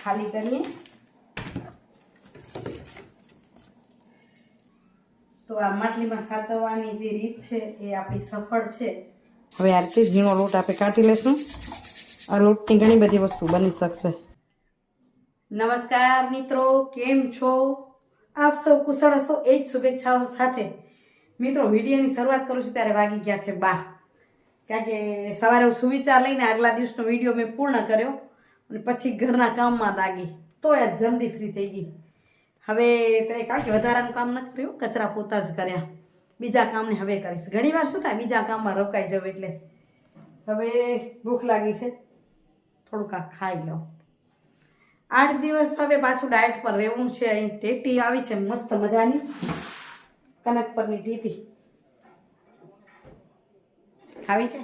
ખાલી કરીએ તો આ માટલીમાં સાચવવાની જે રીત છે એ આપણી સફળ છે. હવે આ રીતે ઝીણો લોટ આપણે કાઢી લઈશું. આ લોટની ઘણી બધી વસ્તુ બની શકશે. નમસ્કાર મિત્રો, કેમ છો આપ સૌ? કુશળ હશો એ જ શુભેચ્છાઓ સાથે મિત્રો વિડીયોની શરૂઆત કરું છું ત્યારે વાગી ગયા છે 12. કારણ કે સવારે હું સુવિચાર લઈને આગલા દિવસનો વિડીયો મેં પૂર્ણ કર્યો અને પછી ઘરના કામમાં લાગી તો એ જલ્દી ફ્રી થઈ ગઈ. હવે કારણ કે વધારાનું કામ નથી કર્યું, કચરા પોતા જ કર્યા. બીજા કામને હવે કરીશ. ઘણી વાર શું થાય બીજા કામમાં રોકાઈ જાવ એટલે હવે ભૂખ લાગી છે, થોડુંક આ ખાઈ લઉં. 8 દિવસ હવે પાછું ડાયટ પર રહેવું છે. અહીં ટેટી આવી છે મસ્ત મજાની, કનક પરની ટેટી ખાવી છે.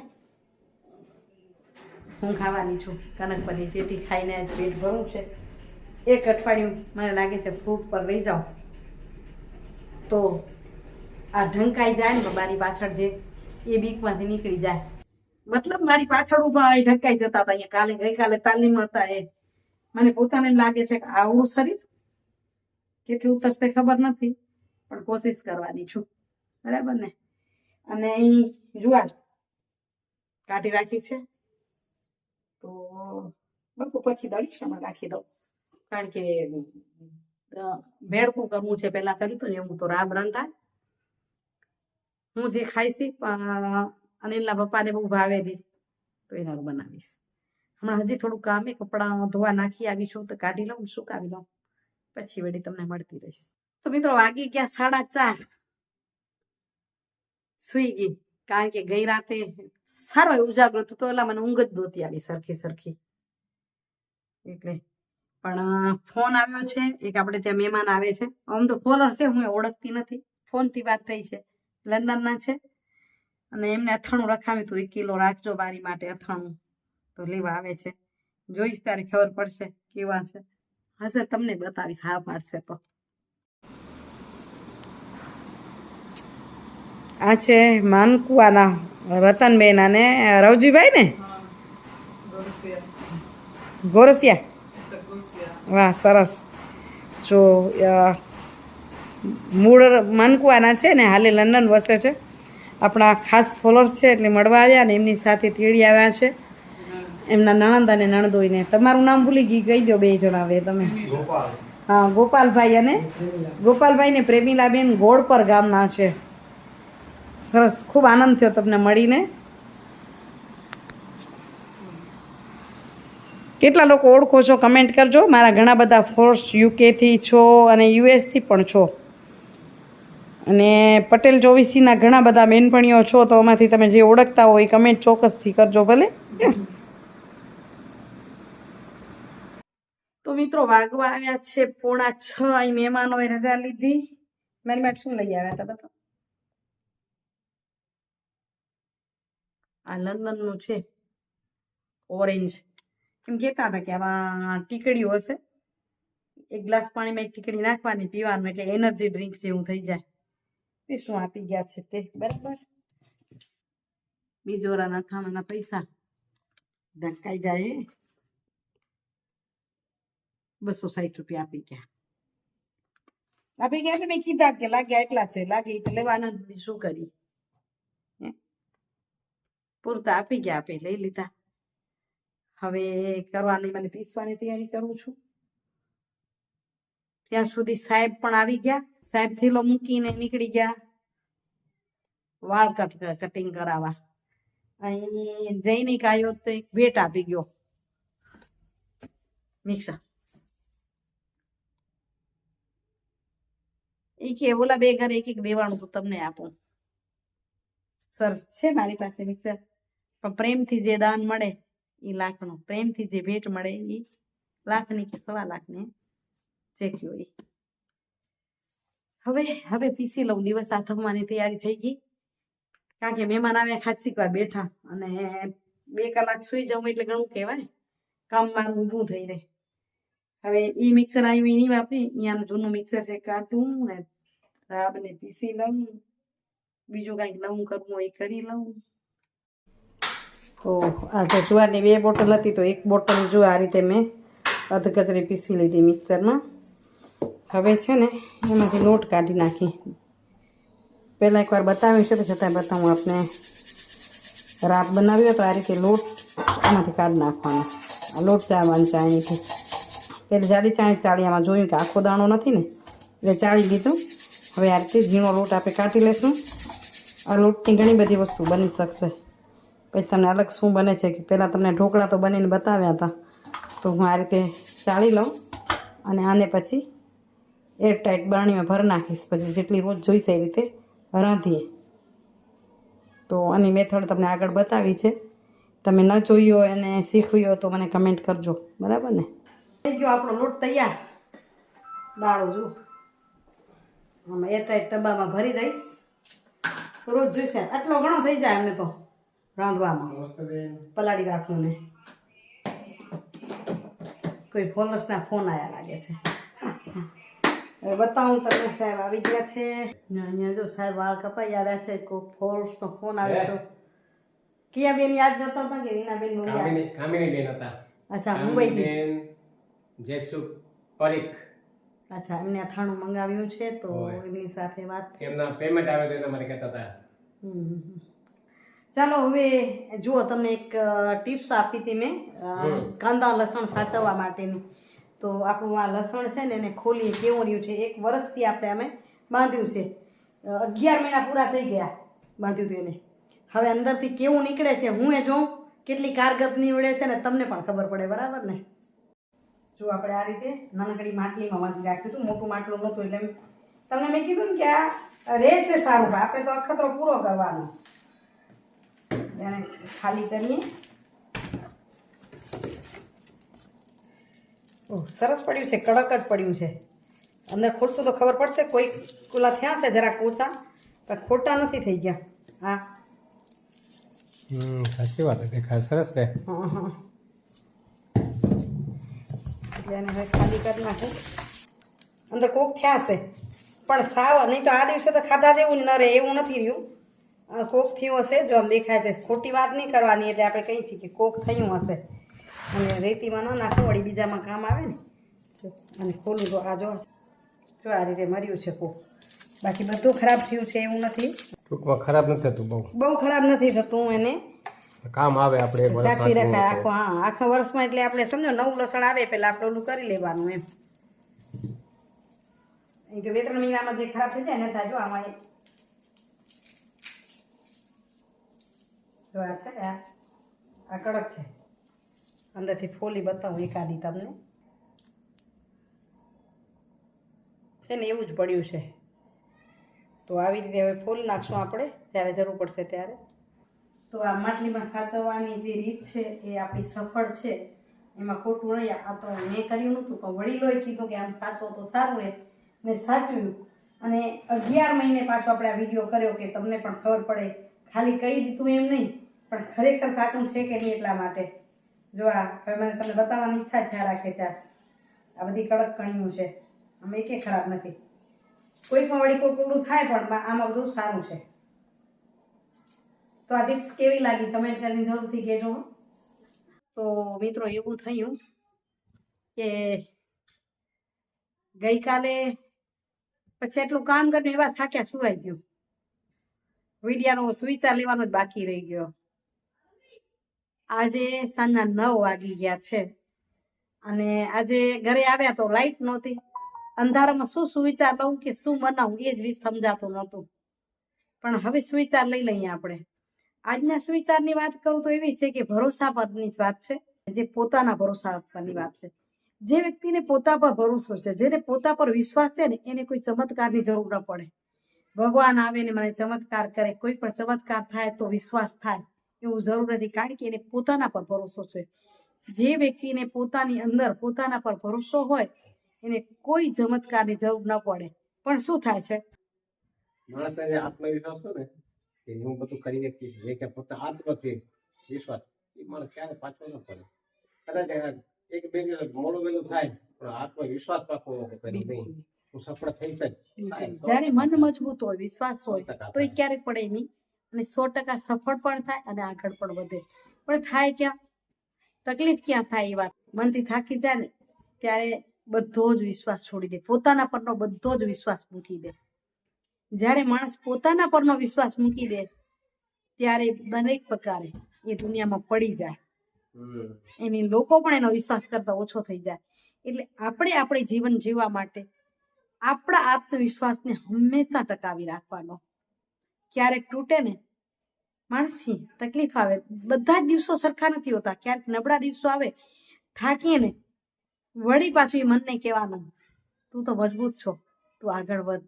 હું ખાવાની છું કનક પરની ટેટી, ખાઈને જ પેટ ભરવું છે. એક અઠવાડિયું મને લાગે છે ફ્રૂટ પર રહી જાઉં તો આ ઢંકાઈ જાય ને મારી પાછળ જે એ બીકમાંથી નીકળી જાય. મતલબ મારી પાછળ ઊભા ઢંકાઈ જતા હતા અહીંયા ગઈકાલે તાલીમ હતા એ. મને પોતાને લાગે છે કે આવડું શરીર કેટલું ઉતરશે ખબર નથી, પણ કોશિશ કરવાની છું. બરાબર ને? અને અહીં જુવાર કાઢી રાખી છે તો બપોર પછી દળીશામાં રાખી દઉં. કારણ કે ભેળકું કરવું છે. પહેલા કર્યું હતું ને એવું તો રાબ રંધાય. હું જે ખાઈશ અનિલના પપ્પાને બહુ ભાવેલી તો એના બનાવીશ. હમણાં હજી થોડું કામ એ કપડાં ધોવા નાખી આવી છું તો કાઢી લઉં, સુકાવી લઉં, પછી વળી તમને મળતી રહીશ. તો મિત્રો વાગી ગયા 4:30. સુઈ ગઈ કારણ કે ગઈ રાતે સારો એવું ઉજાગરો હતો તો એલા મને ઊંઘ જ નહોતી આવી સરખી. એટલે પણ ફોન આવ્યો છે એક, આપણે ત્યાં મહેમાન આવે છે. આમ તો કોલર છે, હું ઓળખતી નથી. ફોનથી વાત થઈ છે, લંડનના છે. અને એમને અથાણું રખાવ્યું હતું, 1 કિલો રાખજો મારી માટે અથાણું. તો લેવા આવે છે. જોઈશ ત્યારે ખબર પડશે કેવા છે. હશે તમને બતાવીશ, હા પાડશે તો. આ છે માનકુવાના રતનબેન અને રવજીભાઈ ને ગોરસિયા. વાહ સરસ. જો મૂળ માનકુવાના છે ને, હાલે લંડન વસે છે. આપણા ખાસ ફોલોઅર્સ છે એટલે મળવા આવ્યા ને એમની સાથે તેડી આવ્યા છે એમના નણંદ અને નણદોઈને. તમારું નામ ભૂલી ગઈ, કહી દો 2 જણા હવે તમે. હા, ગોપાલભાઈ અને ગોપાલભાઈ ને પ્રેમીલાબેન ગોળપર ગામના છે. સરસ, ખૂબ આનંદ થયો તમને મળીને. કેટલા લોકો ઓળખો છો કમેન્ટ કરજો. મારા ઘણા બધા ફોર્સ યુકેથી છો અને યુએસથી પણ છો. અને પટેલ ચોવીસીના ઘણા બધા બેનપણીઓ છો, તો એમાંથી તમે જે ઓળખતા હોય એ કમેન્ટ ચોક્કસથી કરજો ભલે. તો મિત્રો વાગવા આવ્યા છે 6:45. અહીં મહેમાનોએ રજા લીધી. મારી માટે શું લઈ આવ્યા હતા બતા? આ લંડનનું છે ઓરેન્જ. એમ કહેતા હતા કે આમાં ટીકડીઓ હશે. 1 ગ્લાસ પાણીમાં 1 ટીકડી નાખવાની, પીવાનું, એટલે એનર્જી ડ્રિંક જેવું થઈ જાય. એ શું આપી ગયા છે તે. બરાબર. બીજોરાના ખાવાના પૈસા ઢંકાઈ જાય. 260 રૂપિયા આપી ગયા એટલે મેં કીધા કે લાગ્યા એટલા છે, લાગે તો લેવાના, શું કરી. પૂરતા આપી ગયા, આપે લઈ લીધા. હવે કરવાની, મને પીસવાની તૈયારી કરું છું. ત્યાં સુધી સાહેબ પણ આવી ગયા. સાહેબ થેલો મૂકીને નીકળી ગયા વાળ કટિંગ કરાવવા. અહીં જઈને આવ્યો તો એક ભેટ આપી ગયો, મિક્સર. એ કે ઓલા 2 ઘરે 1 દેવાનું તો તમને આપું. સરસ છે મારી પાસે મિક્સર. પણ પ્રેમથી જે દાન મળે એ લાખનું, પ્રેમથી જે ભેટ મળે એ લાખની કે 1.25 લાખની, જે કયો એ. હવે પીસી લઉં. દિવસ આ થમવાની તૈયારી થઈ ગઈ. કારણ કે મહેમાન આવ્યા, ખાસી વાર બેઠા અને 2 કલાક સુઈ જાઉં એટલે ઘણું કહેવાય. કામ મારું ઊભું થઈ રહે. હવે એ મિક્સર આવ્યું નહીં વાપરી, અહીંયાનું જૂનું મિક્સર છે, કાઢું ને રાબને પીસી લઉં. બીજું કંઈક નવું કરવું હોય કરી લઉં. આ જો જુવારની 2 બોટલ હતી તો 1 બોટલ જો આ રીતે મેં અધ કચરી પીસી લીધી મિક્સરમાં. હવે છે ને એમાંથી લોટ કાઢી નાખી. પહેલાં એકવાર બતાવ્યું છે, તો છતાં બતાવું. આપણે રાત બનાવ્યો તો આ રીતે લોટ એમાંથી કાઢી નાખવાનો. આ લોટ ચાળવાની ચાળણીથી. પહેલાં જાડી ચાળીયામાં જોયું કે આખો દાણો નથી ને, એટલે ચાળી લીધું. હવે આ રીતે ઝીણો લોટ આપણે કાઢી લઈશું. આ લોટની ઘણી બધી વસ્તુ બની શકશે. પછી તમને અલગ શું બને છે કે પહેલાં તમને ઢોકળા તો બનીને બતાવ્યા હતા, તો હું આ રીતે ચાળી લઉં અને આને પછી એરટાઈટ બરણીમાં ભરી નાખીશ. પછી જેટલી રોજ જોઈશે એ રીતે રાંધીએ. તો આની મેથડ તમને આગળ બતાવી છે. તમે ન જોઈ હોય અને શીખવી હોય તો મને કમેન્ટ કરજો, બરાબર ને? થઈ ગયો આપણો લોટ તૈયાર. દાળો જુઓ, આમાં એરટાઈટ ડબ્બામાં ભરી દઈશ. રોજ જોઈશે આટલો ઘણો થઈ જાય એમને તો રાંધવામાં. પલાળી રાખવું ને. કોઈ ફોલોઅર્સના ફોન આવ્યા લાગે છે. હવે બતાવું તમને. સાહેબ આવી ગયા છે. અહીંયા જો સાહેબ વાળ કપાઈ આવ્યા છે. કોઈ ફોલોઅર્સનો ફોન આવ્યો હતો. કિયા બેન યાદ કરતા હતા કે રીના બેન? કામિની બેન હતા. અચ્છા, મુંબઈ બેન. જેસુ પરીખ. અચ્છા, એમને અથાણું મંગાવ્યું છે, તો એમની સાથે વાત. એમના પેમેન્ટ આવે તો એના માટે કહેતા હતા. ચાલો હવે જુઓ, તમને એક ટિપ્સ આપી હતી મેં કાંદા લસણ સાચવવા માટેની. તો આપણું આ લસણ છે ને એને ખોલીએ કેવું રહ્યું છે. 1 વર્ષથી આપણે અમે બાંધ્યું છે. 11 મહિના પૂરા થઈ ગયા બાંધ્યું હતું એને. હવે અંદરથી કેવું નીકળે છે હું એ જોઉં, કેટલી કારગત નીવડે છે ને તમને પણ ખબર પડે, બરાબર ને? જો આપણે આ રીતે નાનકડી માટલીમાં બાંધી રાખ્યું હતું. મોટું માટલું નહોતું એટલે તમને મેં કીધું ને કે આ રહે છે સારું. આપણે તો અખતરો પૂરો કરવાનો. એને ખાલી કરીએ. સરસ પડ્યું છે, કડક જ પડ્યું છે. અંદર ખોલશું તો ખબર પડશે. કોઈ કુલા થયા છે જરાક ઓછા, પણ ખોટા નથી થઈ ગયા. હા, સાચી વાત. દેખાય સરસ છે. હા હા. એટલે એને હવે ખાલી કરી નાખે. અંદર કોક થયા છે, પણ સાવ નહીં તો આ દિવસે તો ખાધા જેવું ન રહે એવું નથી રહ્યું. કોક થયું હશે. જો આમ દેખાય છે. ખોટી વાત નહીં કરવાની. એટલે આપણે કહીએ છીએ કે કોક થયું હશે. અને રેતીમાં ન નાખવું, વળી બીજામાં કામ આવે ને. જો અને ખોલું તો આ જો આ રીતે મર્યું છે કોક. બાકી બધું ખરાબ થયું છે એવું નથી. ટૂંકમાં ખરાબ નથી થતું. બહુ ખરાબ નથી થતું. એને કામ આવે. આપણે સાચવી રખાય આખો. હા, આખા વર્ષમાં. એટલે આપણે સમજો નવું લસણ આવે પહેલાં આપણે ઓલું કરી લેવાનું એમ. અહીં તો 2-3 મહિનામાં જે ખરાબ થઈ જાય ને થાય. જો આમાં જો આ છે ને, આ કડક છે. અંદરથી ફોલી બતાવું એકાદી તમને. છે ને એવું જ પડ્યું છે. તો આવી રીતે હવે ફોલી નાખશું આપણે જ્યારે જરૂર પડશે ત્યારે. તો આ માટલીમાં સાચવવાની જે રીત છે એ આપણી સફળ છે. એમાં ખોટું નહીં. આ તો મેં કર્યું નહોતું, પણ વડીલોએ કીધું કે આમ સાચવો તો સારું રહે. મેં સાચવ્યું. અને 11 મહિને પાછો આપણે આ વિડીયો કર્યો કે તમને પણ ખબર પડે. ખાલી કહી દીધું એમ નહીં, પણ ખરેખર સાચું છે કે નહીં એટલા માટે. જો આ હવે મને તમને બતાવવાની ઈચ્છા જ થયા રાખે છે. આ બધી કડક કણીઓ છે. આમ એકે ખરાબ નથી. કોઈકમાં વળી કોઈ ઊંડું થાય, પણ આમાં બધું સારું છે. તો આ ટિપ્સ કેવી લાગી કમેન્ટ કરીને જરૂરથી કહેજો. તો મિત્રો એવું થયું કે ગઈકાલે પછી એટલું કામ કર્યું, એવા થાક્યા સુવાઈ ગયું. વિડિયાનો સુવિચાર લેવાનો જ બાકી રહી ગયો. આજે સાંજના 9 વાગી ગયા છે અને આજે ઘરે આવ્યા તો લાઈટ નહોતી. અંધારામાં શું સુવિચાર લઉં કે શું બનાવું એ જ સમજાતું નહોતું. પણ હવે સુવિચાર લઈ લઈએ આપણે. આજના સુવિચારની વાત કરું તો એવી છે કે ભરોસા પરની જ વાત છે. જે પોતાના ભરોસા પરની વાત છે. જે વ્યક્તિને પોતા પર ભરોસો છે, જેને પોતા પર વિશ્વાસ છે ને, એને કોઈ ચમત્કારની જરૂર ન પડે. ભગવાન આવે ને મને ચમત્કાર કરે, કોઈ પણ ચમત્કાર થાય તો વિશ્વાસ થાય એવું જરૂર નથી. કારણ કે એને પોતાના પર ભરોસો છે. જે વ્યક્તિને પોતાની અંદર પોતાના પર ભરોસો હોય એને કોઈ ચમત્કારની જરૂર ન પડે. પણ શું થાય છે, માણસને આત્મવિશ્વાસ હોય ને કે હું બધું કરી શકીશ, જે કે પોતા આત્મથી વિશ્વાસ, એ માણસ ક્યારે પાછો ન પડે. કદાચ 1-2 મોડું વહેલું થાય, પણ આત્મવિશ્વાસ પાકો કરી નહીં, હું સફળ થઈશ જ. જયારે મન મજબૂત હોય, વિશ્વાસ હોય, તો એ ક્યારેય પડે નહીં. અને 100% સફળ પણ થાય અને આગળ પણ વધે. પણ થાય ક્યાં, તકલીફ ક્યાં થાય? એ વાત મનથી થાકી જાય ને ત્યારે બધો જ વિશ્વાસ છોડી દે, પોતાના પરનો બધો જ વિશ્વાસ મૂકી દે. જ્યારે માણસ પોતાના પરનો વિશ્વાસ મૂકી દે ત્યારે દરેક પ્રકારે એ દુનિયામાં પડી જાય. હમ. એની લોકો પણ એનો વિશ્વાસ કરતા ઓછો થઈ જાય. એટલે આપણે જીવન જીવવા માટે આપણા આત્મવિશ્વાસને હંમેશા ટકાવી રાખવાનો. ક્યારેક તૂટે ને માણસી તકલીફ આવે, બધા જ દિવસો સરખા નથી હોતા. ક્યારેક નબળા દિવસો આવે, થાકીએ ને, વળી પાછું એ મનને કહેવાનું, તું તો મજબૂત છો, તું આગળ વધ.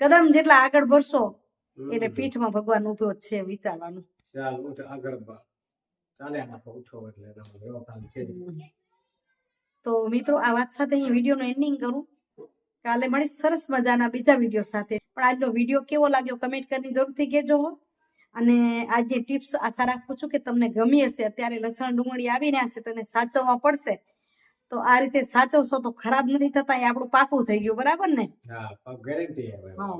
કદમ જેટલા આગળ ભરશો એટલે પીઠમાં ભગવાન ઉભો જ છે વિચારવાનું. ચાલ ઉઠ આગળ ચાલે આપણે ઉઠો એટલે વ્યવસ્થા છે. તો મિત્રો આ વાત સાથે અહીં વિડીયોનું એન્ડિંગ કરું. કાલે મળીશ સરસ મજાના બીજા વિડીયો સાથે. પણ આજનો વિડીયો કેવો લાગ્યો કમેન્ટ કરીને જરૂરથી કહેજો હો. અને આજની ટિપ્સ આશા રાખું છું કે તમને ગમી હશે. અત્યારે લસણ ડુંગળી આવી રહ્યા છે તો એને સાચવવા પડશે. તો આ રીતે સાચવશો તો ખરાબ નથી થતા, એ આપણું પાકું થઈ ગયું. બરાબર ને? હા, ગેરંટી આવે. હા,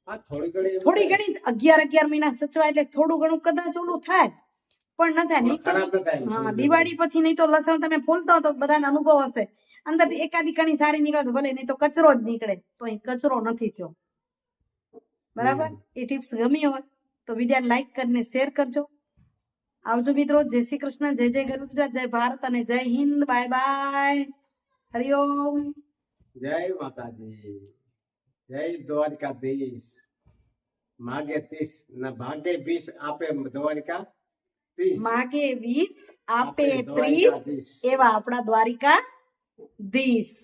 હા, થોડી ઘણી 11 મહિના સચવાય એટલે થોડું ઘણું કદાચ ઓલું થાય, પણ ન થાય. નહીં ખરાબ ન તો થાય. હા, દિવાળી પછી નહીં તો લસણ તમે ફોલતા હો તો બધાને અનુભવ હશે, અંદર એકાદી કણી સારી નીકળે તો ભલે, નહીં તો કચરો જ નીકળે. તો અહીં કચરો નથી થયો. બરાબર? એ ટિપ્સ ગમી હોય તો વિડીયો લાઈક કરીને શેર કરજો. આવજો મિત્રો. જય શ્રી કૃષ્ણ, જય જય ગરુ ગુજરાત, જય ભારત અને જય હિન્દ. Bye bye. હરિઓમ. જય માતાજી, જય દ્વારકાધીશ. માગે 30 ના ભાગે 20 આપે દ્વારકા 30. માગે 20 આપે 30 એવા આપણા દ્વારિકા દીશ.